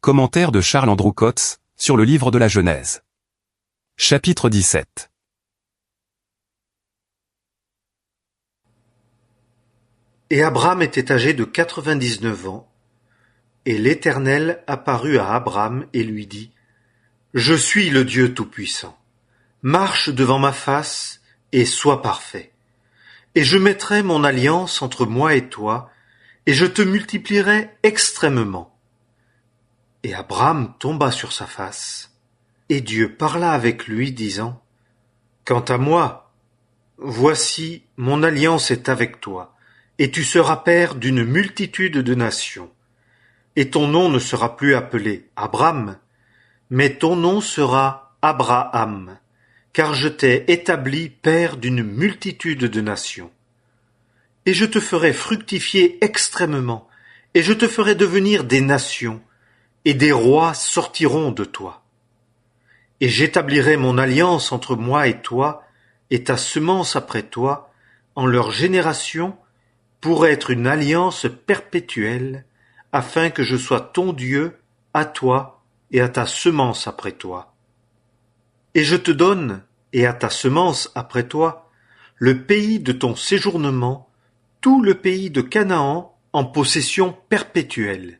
Commentaire de Charles Andrew Coates, sur le livre de la Genèse. Chapitre 17. Et Abraham était âgé de 99 ans, et l'Éternel apparut à Abraham et lui dit : Je suis le Dieu Tout-Puissant. Marche devant ma face et sois parfait. Et je mettrai mon alliance entre moi et toi, et je te multiplierai extrêmement. Et Abraham tomba sur sa face, et Dieu parla avec lui, disant : Quant à moi, voici, mon alliance est avec toi, et tu seras père d'une multitude de nations. Et ton nom ne sera plus appelé Abram, mais ton nom sera Abraham, car je t'ai établi père d'une multitude de nations. Et je te ferai fructifier extrêmement, et je te ferai devenir des nations, et des rois sortiront de toi. Et j'établirai mon alliance entre moi et toi, et ta semence après toi, en leur génération, pour être une alliance perpétuelle, afin que je sois ton Dieu à toi et à ta semence après toi. Et je te donne, et à ta semence après toi, le pays de ton séjournement, tout le pays de Canaan en possession perpétuelle,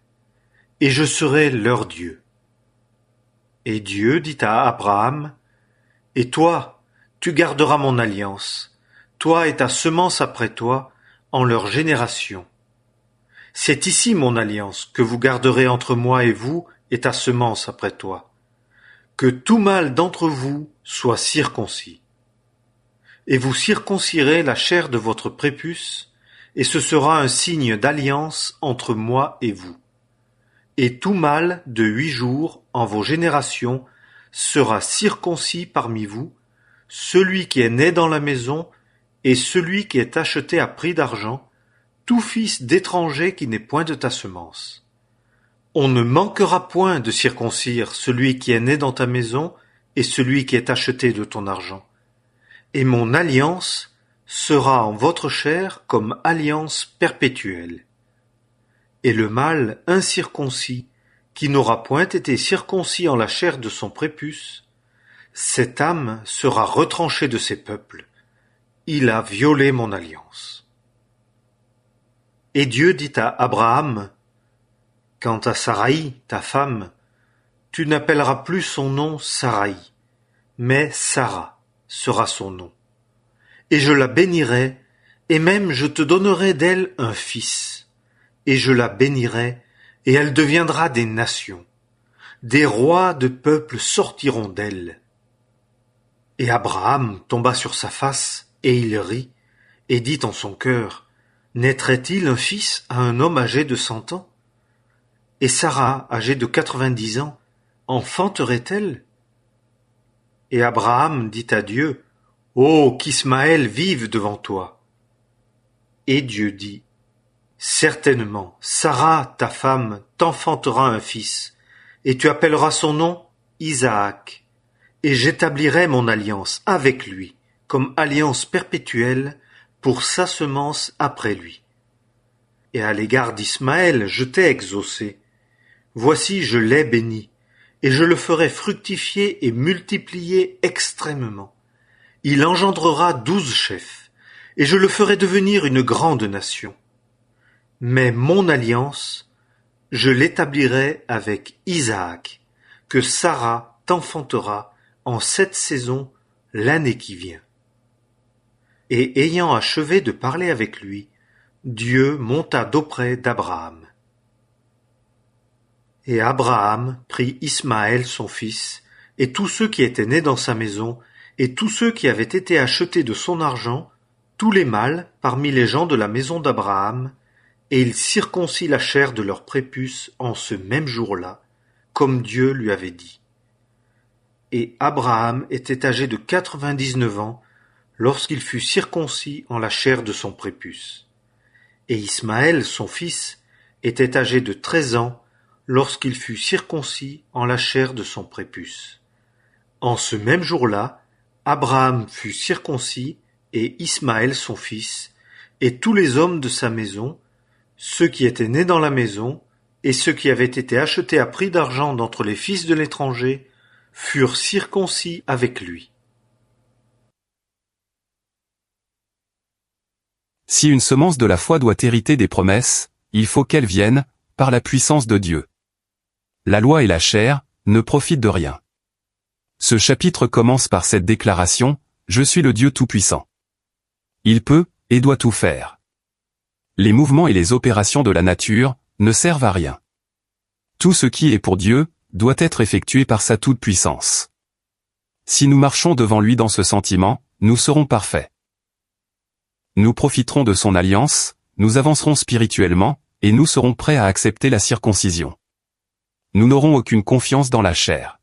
et je serai leur Dieu. Et Dieu dit à Abraham : Et toi, tu garderas mon alliance, toi et ta semence après toi, en leur génération. C'est ici mon alliance que vous garderez entre moi et vous et ta semence après toi. Que tout mâle d'entre vous soit circoncis. Et vous circoncirez la chair de votre prépuce, et ce sera un signe d'alliance entre moi et vous. Et tout mâle de 8 jours en vos générations sera circoncis parmi vous, celui qui est né dans la maison et celui qui est acheté à prix d'argent, tout fils d'étranger qui n'est point de ta semence. On ne manquera point de circoncire celui qui est né dans ta maison et celui qui est acheté de ton argent. Et mon alliance sera en votre chair comme alliance perpétuelle. Et le mâle incirconcis, qui n'aura point été circoncis en la chair de son prépuce, cette âme sera retranchée de ses peuples. Il a violé mon alliance. Et Dieu dit à Abraham : Quant à Saraï, ta femme, tu n'appelleras plus son nom Saraï, mais Sara sera son nom. Et je la bénirai, et même je te donnerai d'elle un fils. Et je la bénirai, et elle deviendra des nations. Des rois de peuples sortiront d'elle. Et Abraham tomba sur sa face, et il rit, et dit en son cœur : Naîtrait-il un fils à un homme âgé de 100 ans ? Et Sarah, âgée de 90 ans, enfanterait-elle ? Et Abraham dit à Dieu : Oh, qu'Ismaël vive devant toi ! Et Dieu dit : Certainement, Sarah, ta femme, t'enfantera un fils, et tu appelleras son nom Isaac, et j'établirai mon alliance avec lui, comme alliance perpétuelle, pour sa semence après lui. Et à l'égard d'Ismaël, je t'ai exaucé. Voici, je l'ai béni, et je le ferai fructifier et multiplier extrêmement. Il engendrera 12 chefs, et je le ferai devenir une grande nation. Mais mon alliance, je l'établirai avec Isaac, que Sarah t'enfantera en 7 saisons l'année qui vient. Et ayant achevé de parler avec lui, Dieu monta d'auprès d'Abraham. Et Abraham prit Ismaël son fils, et tous ceux qui étaient nés dans sa maison, et tous ceux qui avaient été achetés de son argent, tous les mâles parmi les gens de la maison d'Abraham, et il circoncit la chair de leur prépuce en ce même jour-là, comme Dieu lui avait dit. Et Abraham était âgé de 99 ans lorsqu'il fut circoncis en la chair de son prépuce. Et Ismaël, son fils, était âgé de 13 ans lorsqu'il fut circoncis en la chair de son prépuce. En ce même jour-là, Abraham fut circoncis, et Ismaël son fils, et tous les hommes de sa maison, ceux qui étaient nés dans la maison, et ceux qui avaient été achetés à prix d'argent d'entre les fils de l'étranger furent circoncis avec lui. Si une semence de la foi doit hériter des promesses, il faut qu'elle vienne, par la puissance de Dieu. La loi et la chair ne profitent de rien. Ce chapitre commence par cette déclaration, « Je suis le Dieu Tout-Puissant ». Il peut, et doit tout faire. Les mouvements et les opérations de la nature ne servent à rien. Tout ce qui est pour Dieu doit être effectué par sa toute-puissance. Si nous marchons devant lui dans ce sentiment, nous serons parfaits. Nous profiterons de son alliance, nous avancerons spirituellement, et nous serons prêts à accepter la circoncision. Nous n'aurons aucune confiance dans la chair.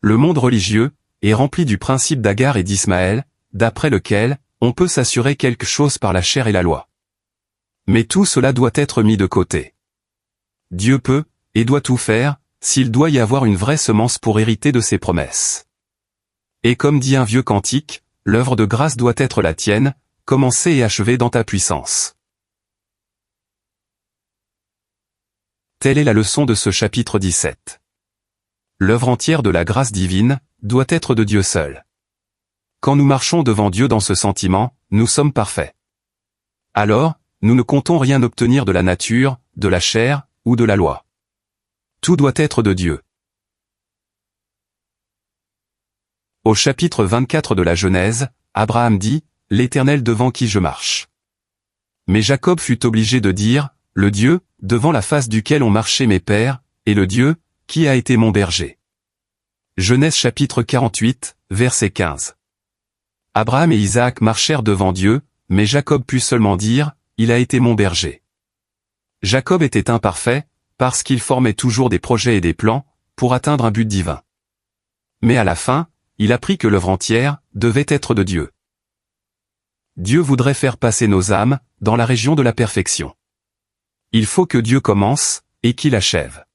Le monde religieux est rempli du principe d'Agar et d'Ismaël, d'après lequel on peut s'assurer quelque chose par la chair et la loi. Mais tout cela doit être mis de côté. Dieu peut, et doit tout faire, s'il doit y avoir une vraie semence pour hériter de ses promesses. Et comme dit un vieux cantique, l'œuvre de grâce doit être la tienne, commencée et achevée dans ta puissance. Telle est la leçon de ce chapitre 17. L'œuvre entière de la grâce divine doit être de Dieu seul. Quand nous marchons devant Dieu dans ce sentiment, nous sommes parfaits. Alors, nous ne comptons rien obtenir de la nature, de la chair, ou de la loi. Tout doit être de Dieu. Au chapitre 24 de la Genèse, Abraham dit, « L'Éternel devant qui je marche. » Mais Jacob fut obligé de dire, « Le Dieu, devant la face duquel ont marché mes pères, et le Dieu, qui a été mon berger. » Genèse chapitre 48, verset 15. Abraham et Isaac marchèrent devant Dieu, mais Jacob put seulement dire, « Il a été mon berger. » Jacob était imparfait, parce qu'il formait toujours des projets et des plans, pour atteindre un but divin. Mais à la fin, il apprit que l'œuvre entière devait être de Dieu. Dieu voudrait faire passer nos âmes dans la région de la perfection. Il faut que Dieu commence, et qu'il achève.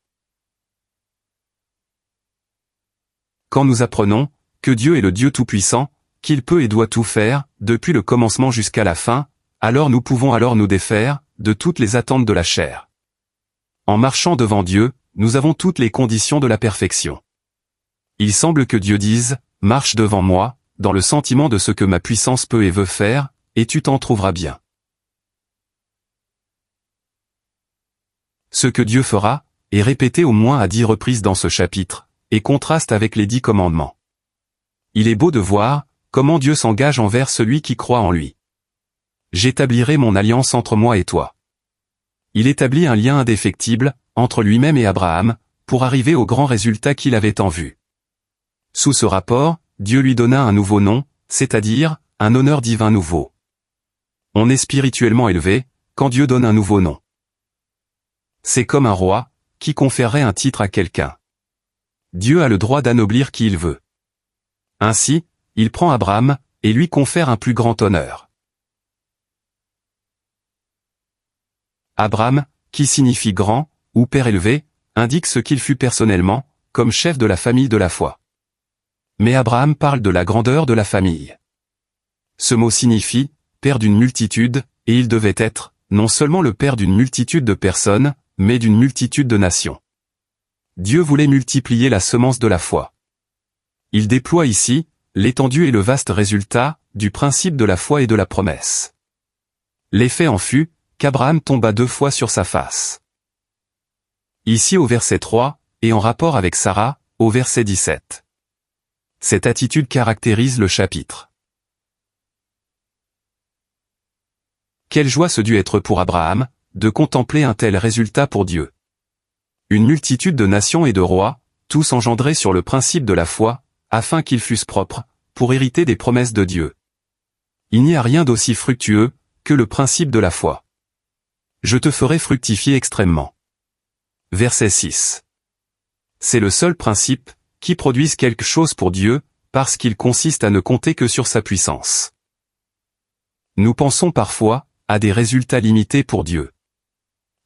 Quand nous apprenons que Dieu est le Dieu Tout-Puissant, qu'il peut et doit tout faire, depuis le commencement jusqu'à la fin, alors nous pouvons nous défaire de toutes les attentes de la chair. En marchant devant Dieu, nous avons toutes les conditions de la perfection. Il semble que Dieu dise, « Marche devant moi, dans le sentiment de ce que ma puissance peut et veut faire, et tu t'en trouveras bien. » Ce que Dieu fera est répété au moins à 10 reprises dans ce chapitre, et contraste avec les 10 commandements. Il est beau de voir comment Dieu s'engage envers celui qui croit en lui. « J'établirai mon alliance entre moi et toi. » Il établit un lien indéfectible entre lui-même et Abraham, pour arriver au grand résultat qu'il avait en vue. Sous ce rapport, Dieu lui donna un nouveau nom, c'est-à-dire un honneur divin nouveau. On est spirituellement élevé quand Dieu donne un nouveau nom. C'est comme un roi qui conférerait un titre à quelqu'un. Dieu a le droit d'anoblir qui il veut. Ainsi, il prend Abraham et lui confère un plus grand honneur. Abraham, qui signifie grand, ou père élevé, indique ce qu'il fut personnellement, comme chef de la famille de la foi. Mais Abraham parle de la grandeur de la famille. Ce mot signifie père d'une multitude, et il devait être, non seulement le père d'une multitude de personnes, mais d'une multitude de nations. Dieu voulait multiplier la semence de la foi. Il déploie ici l'étendue et le vaste résultat du principe de la foi et de la promesse. L'effet en fut qu'Abraham tomba 2 fois sur sa face. Ici au verset 3, et en rapport avec Sarah, au verset 17. Cette attitude caractérise le chapitre. Quelle joie ce dut être pour Abraham, de contempler un tel résultat pour Dieu. Une multitude de nations et de rois, tous engendrés sur le principe de la foi, afin qu'ils fussent propres, pour hériter des promesses de Dieu. Il n'y a rien d'aussi fructueux que le principe de la foi. Je te ferai fructifier extrêmement. Verset 6. C'est le seul principe qui produise quelque chose pour Dieu, parce qu'il consiste à ne compter que sur sa puissance. Nous pensons parfois à des résultats limités pour Dieu.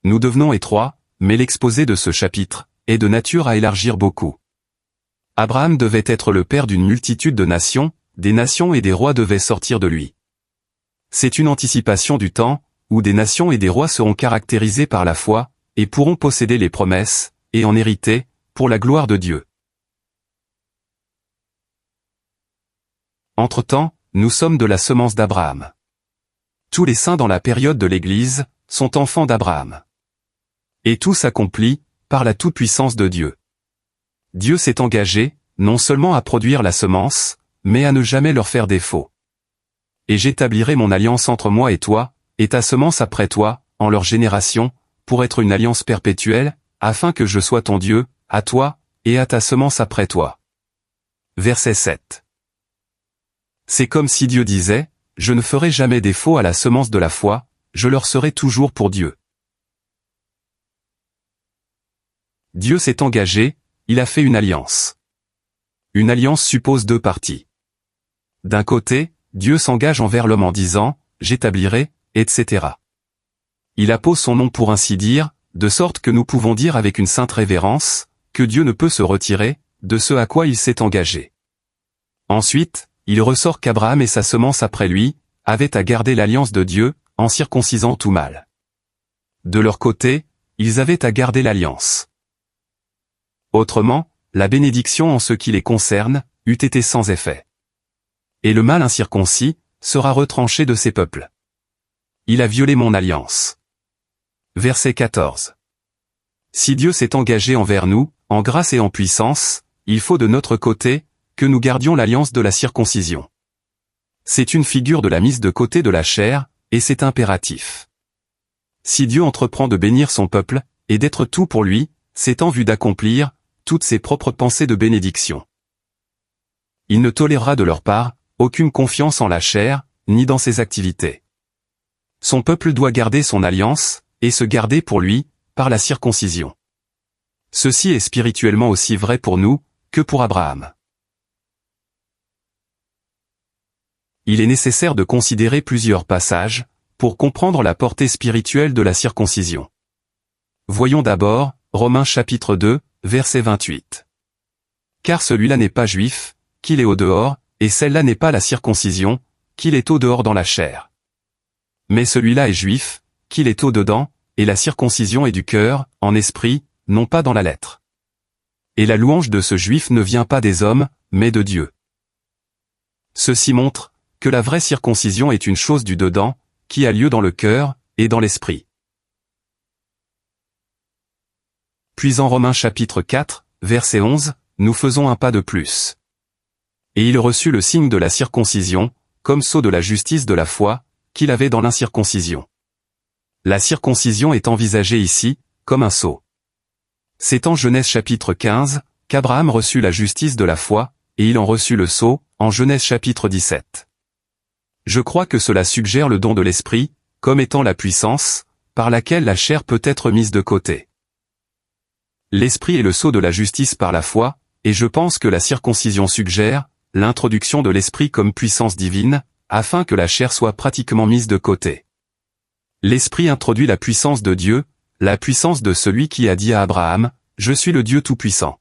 Nous devenons étroits, mais l'exposé de ce chapitre est de nature à élargir beaucoup. Abraham devait être le père d'une multitude de nations, des nations et des rois devaient sortir de lui. C'est une anticipation du temps où des nations et des rois seront caractérisés par la foi, et pourront posséder les promesses, et en hériter, pour la gloire de Dieu. Entre-temps, nous sommes de la semence d'Abraham. Tous les saints dans la période de l'Église sont enfants d'Abraham. Et tout s'accomplit par la toute-puissance de Dieu. Dieu s'est engagé, non seulement à produire la semence, mais à ne jamais leur faire défaut. Et j'établirai mon alliance entre moi et toi, et ta semence après toi, en leur génération, pour être une alliance perpétuelle, afin que je sois ton Dieu, à toi, et à ta semence après toi. Verset 7. C'est comme si Dieu disait, je ne ferai jamais défaut à la semence de la foi, je leur serai toujours pour Dieu. Dieu s'est engagé, il a fait une alliance. Une alliance suppose deux parties. D'un côté, Dieu s'engage envers l'homme en disant, j'établirai, etc. Il appose son nom pour ainsi dire, de sorte que nous pouvons dire avec une sainte révérence, que Dieu ne peut se retirer, de ce à quoi il s'est engagé. Ensuite, il ressort qu'Abraham et sa semence après lui, avaient à garder l'alliance de Dieu, en circoncisant tout mâle. De leur côté, ils avaient à garder l'alliance. Autrement, la bénédiction en ce qui les concerne, eût été sans effet. Et le mâle incirconcis, sera retranché de ses peuples. Il a violé mon alliance. Verset 14. Si Dieu s'est engagé envers nous, en grâce et en puissance, il faut de notre côté, que nous gardions l'alliance de la circoncision. C'est une figure de la mise de côté de la chair, et c'est impératif. Si Dieu entreprend de bénir son peuple, et d'être tout pour lui, c'est en vue d'accomplir toutes ses propres pensées de bénédiction. Il ne tolérera de leur part aucune confiance en la chair, ni dans ses activités. Son peuple doit garder son alliance, et se garder pour lui, par la circoncision. Ceci est spirituellement aussi vrai pour nous, que pour Abraham. Il est nécessaire de considérer plusieurs passages, pour comprendre la portée spirituelle de la circoncision. Voyons d'abord, Romains chapitre 2, verset 28. Car celui-là n'est pas juif, qu'il est au dehors, et celle-là n'est pas la circoncision, qu'il est au dehors dans la chair. Mais celui-là est juif, qu'il est au dedans, et la circoncision est du cœur, en esprit, non pas dans la lettre. Et la louange de ce juif ne vient pas des hommes, mais de Dieu. Ceci montre que la vraie circoncision est une chose du dedans, qui a lieu dans le cœur, et dans l'esprit. Puis en Romains chapitre 4, verset 11, nous faisons un pas de plus. Et il reçut le signe de la circoncision, comme sceau de la justice de la foi, qu'il avait dans l'incirconcision. La circoncision est envisagée ici, comme un sceau. C'est en Genèse chapitre 15, qu'Abraham reçut la justice de la foi, et il en reçut le sceau, en Genèse chapitre 17. Je crois que cela suggère le don de l'esprit, comme étant la puissance, par laquelle la chair peut être mise de côté. L'esprit est le sceau de la justice par la foi, et je pense que la circoncision suggère l'introduction de l'esprit comme puissance divine, afin que la chair soit pratiquement mise de côté. L'esprit introduit la puissance de Dieu, la puissance de celui qui a dit à Abraham, « Je suis le Dieu Tout-Puissant ».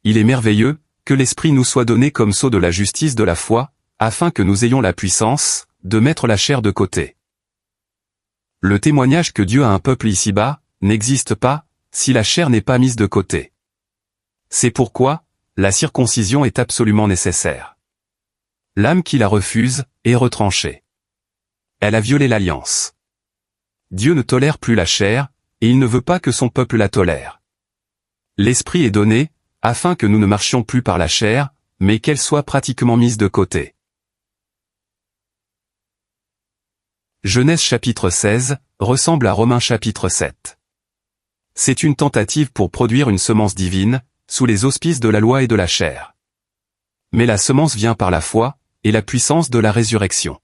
Il est merveilleux que l'esprit nous soit donné comme sceau de la justice de la foi, afin que nous ayons la puissance de mettre la chair de côté. Le témoignage que Dieu a un peuple ici-bas n'existe pas si la chair n'est pas mise de côté. C'est pourquoi la circoncision est absolument nécessaire. L'âme qui la refuse est retranchée. Elle a violé l'alliance. Dieu ne tolère plus la chair, et il ne veut pas que son peuple la tolère. L'esprit est donné, afin que nous ne marchions plus par la chair, mais qu'elle soit pratiquement mise de côté. Genèse chapitre 16 ressemble à Romains chapitre 7. C'est une tentative pour produire une semence divine, sous les auspices de la loi et de la chair. Mais la semence vient par la foi, et la puissance de la résurrection.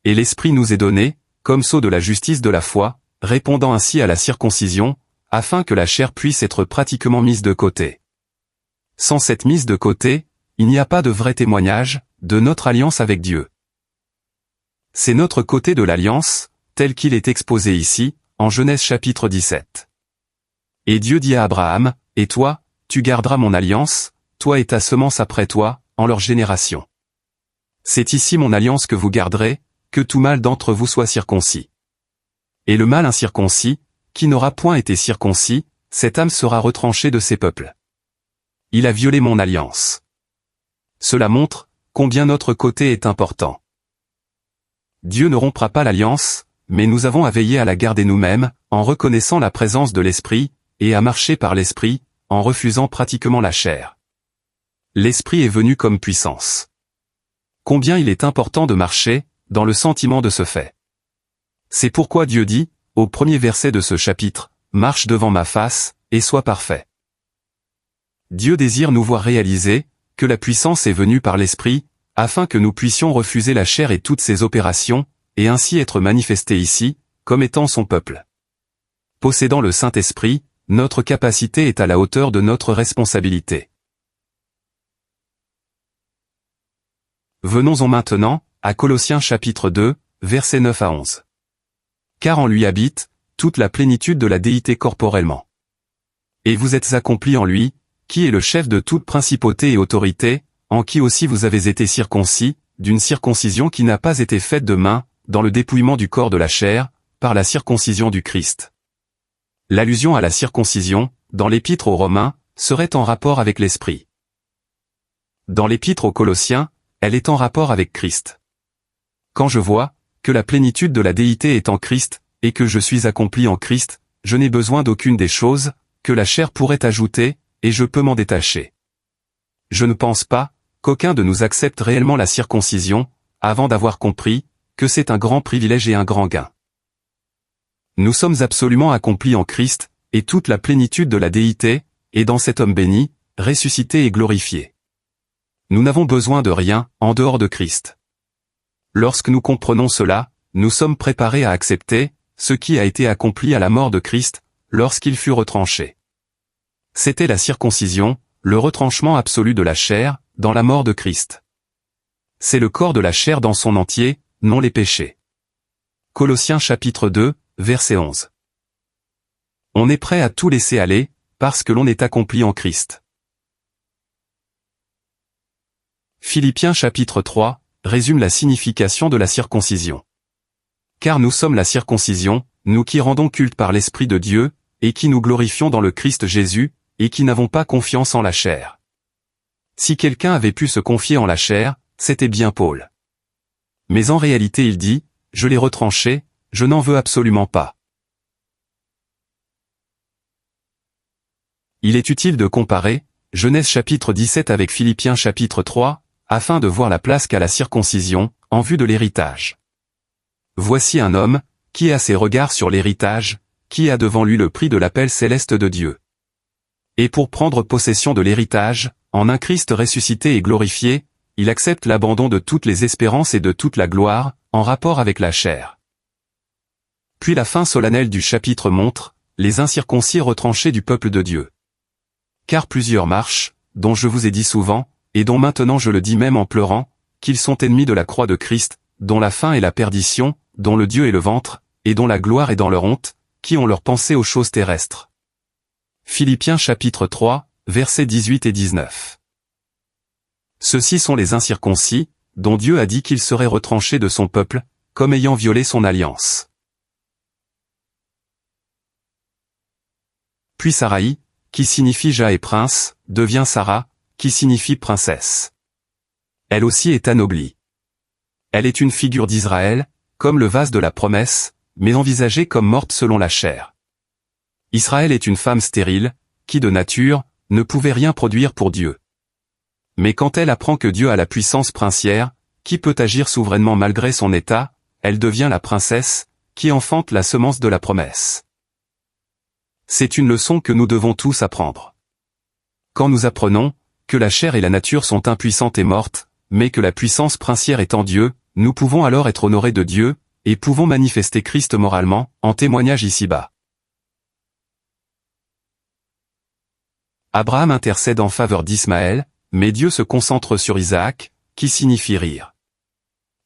Et l'Esprit nous est donné, comme sceau de la justice de la foi, répondant ainsi à la circoncision, afin que la chair puisse être pratiquement mise de côté. Sans cette mise de côté, il n'y a pas de vrai témoignage de notre alliance avec Dieu. C'est notre côté de l'alliance, tel qu'il est exposé ici, en Genèse chapitre 17. Et Dieu dit à Abraham, « Et toi, tu garderas mon alliance, toi et ta semence après toi, en leur génération. C'est ici mon alliance que vous garderez, que tout mâle d'entre vous soit circoncis. Et le mâle incirconcis, qui n'aura point été circoncis, cette âme sera retranchée de ses peuples. Il a violé mon alliance. Cela montre combien notre côté est important. Dieu ne rompra pas l'alliance, mais nous avons à veiller à la garder nous-mêmes, en reconnaissant la présence de l'Esprit, et à marcher par l'Esprit, en refusant pratiquement la chair. L'Esprit est venu comme puissance. Combien il est important de marcher, dans le sentiment de ce fait. C'est pourquoi Dieu dit, au premier verset de ce chapitre, « Marche devant ma face, et sois parfait ». Dieu désire nous voir réaliser, que la puissance est venue par l'Esprit, afin que nous puissions refuser la chair et toutes ses opérations, et ainsi être manifestés ici, comme étant son peuple. Possédant le Saint-Esprit, notre capacité est à la hauteur de notre responsabilité. Venons-en maintenant, à Colossiens chapitre 2, versets 9 à 11. Car en lui habite, toute la plénitude de la déité corporellement. Et vous êtes accomplis en lui, qui est le chef de toute principauté et autorité, en qui aussi vous avez été circoncis, d'une circoncision qui n'a pas été faite de main, dans le dépouillement du corps de la chair, par la circoncision du Christ. L'allusion à la circoncision, dans l'épître aux Romains, serait en rapport avec l'Esprit. Dans l'épître aux Colossiens, elle est en rapport avec Christ. Quand je vois que la plénitude de la déité est en Christ, et que je suis accompli en Christ, je n'ai besoin d'aucune des choses que la chair pourrait ajouter, et je peux m'en détacher. Je ne pense pas qu'aucun de nous accepte réellement la circoncision, avant d'avoir compris que c'est un grand privilège et un grand gain. Nous sommes absolument accomplis en Christ, et toute la plénitude de la déité est dans cet homme béni, ressuscité et glorifié. Nous n'avons besoin de rien en dehors de Christ. Lorsque nous comprenons cela, nous sommes préparés à accepter ce qui a été accompli à la mort de Christ, lorsqu'il fut retranché. C'était la circoncision, le retranchement absolu de la chair, dans la mort de Christ. C'est le corps de la chair dans son entier, non les péchés. Colossiens chapitre 2, verset 11. On est prêt à tout laisser aller, parce que l'on est accompli en Christ. Philippiens chapitre 3, résume la signification de la circoncision. Car nous sommes la circoncision, nous qui rendons culte par l'Esprit de Dieu, et qui nous glorifions dans le Christ Jésus, et qui n'avons pas confiance en la chair. Si quelqu'un avait pu se confier en la chair, c'était bien Paul. Mais en réalité il dit, « Je l'ai retranché, je n'en veux absolument pas. » Il est utile de comparer Genèse chapitre 17 avec Philippiens chapitre 3, afin de voir la place qu'a la circoncision, en vue de l'héritage. Voici un homme, qui a ses regards sur l'héritage, qui a devant lui le prix de l'appel céleste de Dieu. Et pour prendre possession de l'héritage, en un Christ ressuscité et glorifié, il accepte l'abandon de toutes les espérances et de toute la gloire, en rapport avec la chair. Puis la fin solennelle du chapitre montre, les incirconcis retranchés du peuple de Dieu. Car plusieurs marchent, dont je vous ai dit souvent, et dont maintenant je le dis même en pleurant, qu'ils sont ennemis de la croix de Christ, dont la fin est la perdition, dont le Dieu est le ventre, et dont la gloire est dans leur honte, qui ont leur pensée aux choses terrestres. Philippiens chapitre 3, versets 18 et 19. Ceux-ci sont les incirconcis, dont Dieu a dit qu'ils seraient retranchés de son peuple, comme ayant violé son alliance. Puis Saraï, qui signifie Jah et prince, devient Sarah, qui signifie princesse. Elle aussi est anoblie. Elle est une figure d'Israël, comme le vase de la promesse, mais envisagée comme morte selon la chair. Israël est une femme stérile, qui de nature, ne pouvait rien produire pour Dieu. Mais quand elle apprend que Dieu a la puissance princière, qui peut agir souverainement malgré son état, elle devient la princesse, qui enfante la semence de la promesse. C'est une leçon que nous devons tous apprendre. Quand nous apprenons que la chair et la nature sont impuissantes et mortes, mais que la puissance princière est en Dieu, nous pouvons alors être honorés de Dieu, et pouvons manifester Christ moralement, en témoignage ici-bas. Abraham intercède en faveur d'Ismaël, mais Dieu se concentre sur Isaac, qui signifie rire.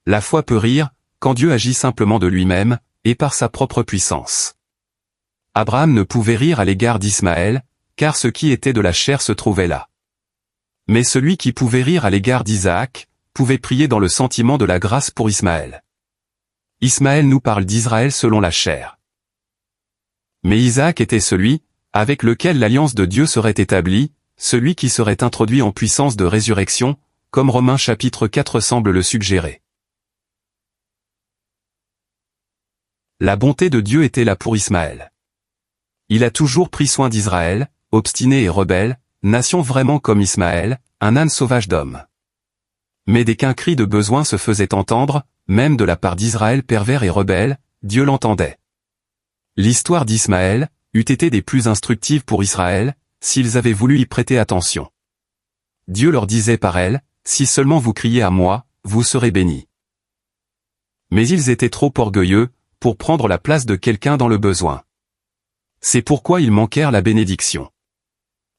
La foi peut rire, quand Dieu agit simplement de lui-même, et par sa propre puissance. Abraham ne pouvait rire à l'égard d'Ismaël, car ce qui était de la chair se trouvait là. Mais celui qui pouvait rire à l'égard d'Isaac, pouvait prier dans le sentiment de la grâce pour Ismaël. Ismaël nous parle d'Israël selon la chair. Mais Isaac était celui, avec lequel l'alliance de Dieu serait établie, celui qui serait introduit en puissance de résurrection, comme Romains chapitre 4 semble le suggérer. La bonté de Dieu était là pour Ismaël. Il a toujours pris soin d'Israël, obstiné et rebelle, nation vraiment comme Ismaël, un âne sauvage d'homme. Mais dès qu'un cri de besoin se faisait entendre, même de la part d'Israël pervers et rebelle, Dieu l'entendait. L'histoire d'Ismaël eût été des plus instructives pour Israël, s'ils avaient voulu y prêter attention. Dieu leur disait par elle, « Si seulement vous criez à moi, vous serez bénis. » Mais ils étaient trop orgueilleux pour prendre la place de quelqu'un dans le besoin. C'est pourquoi ils manquèrent la bénédiction.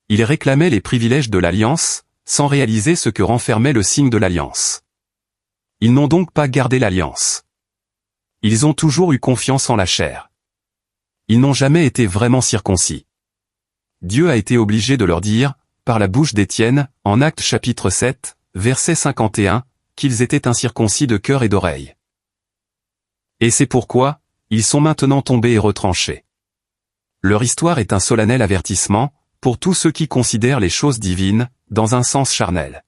Ils réclamaient les privilèges de l'alliance, sans réaliser ce que renfermait le signe de l'alliance. Ils n'ont donc pas gardé l'alliance. Ils ont toujours eu confiance en la chair. Ils n'ont jamais été vraiment circoncis. Dieu a été obligé de leur dire, par la bouche d'Étienne, en Actes chapitre 7, verset 51, qu'ils étaient incirconcis de cœur et d'oreille. Et c'est pourquoi, ils sont maintenant tombés et retranchés. Leur histoire est un solennel avertissement, pour tous ceux qui considèrent les choses divines, dans un sens charnel.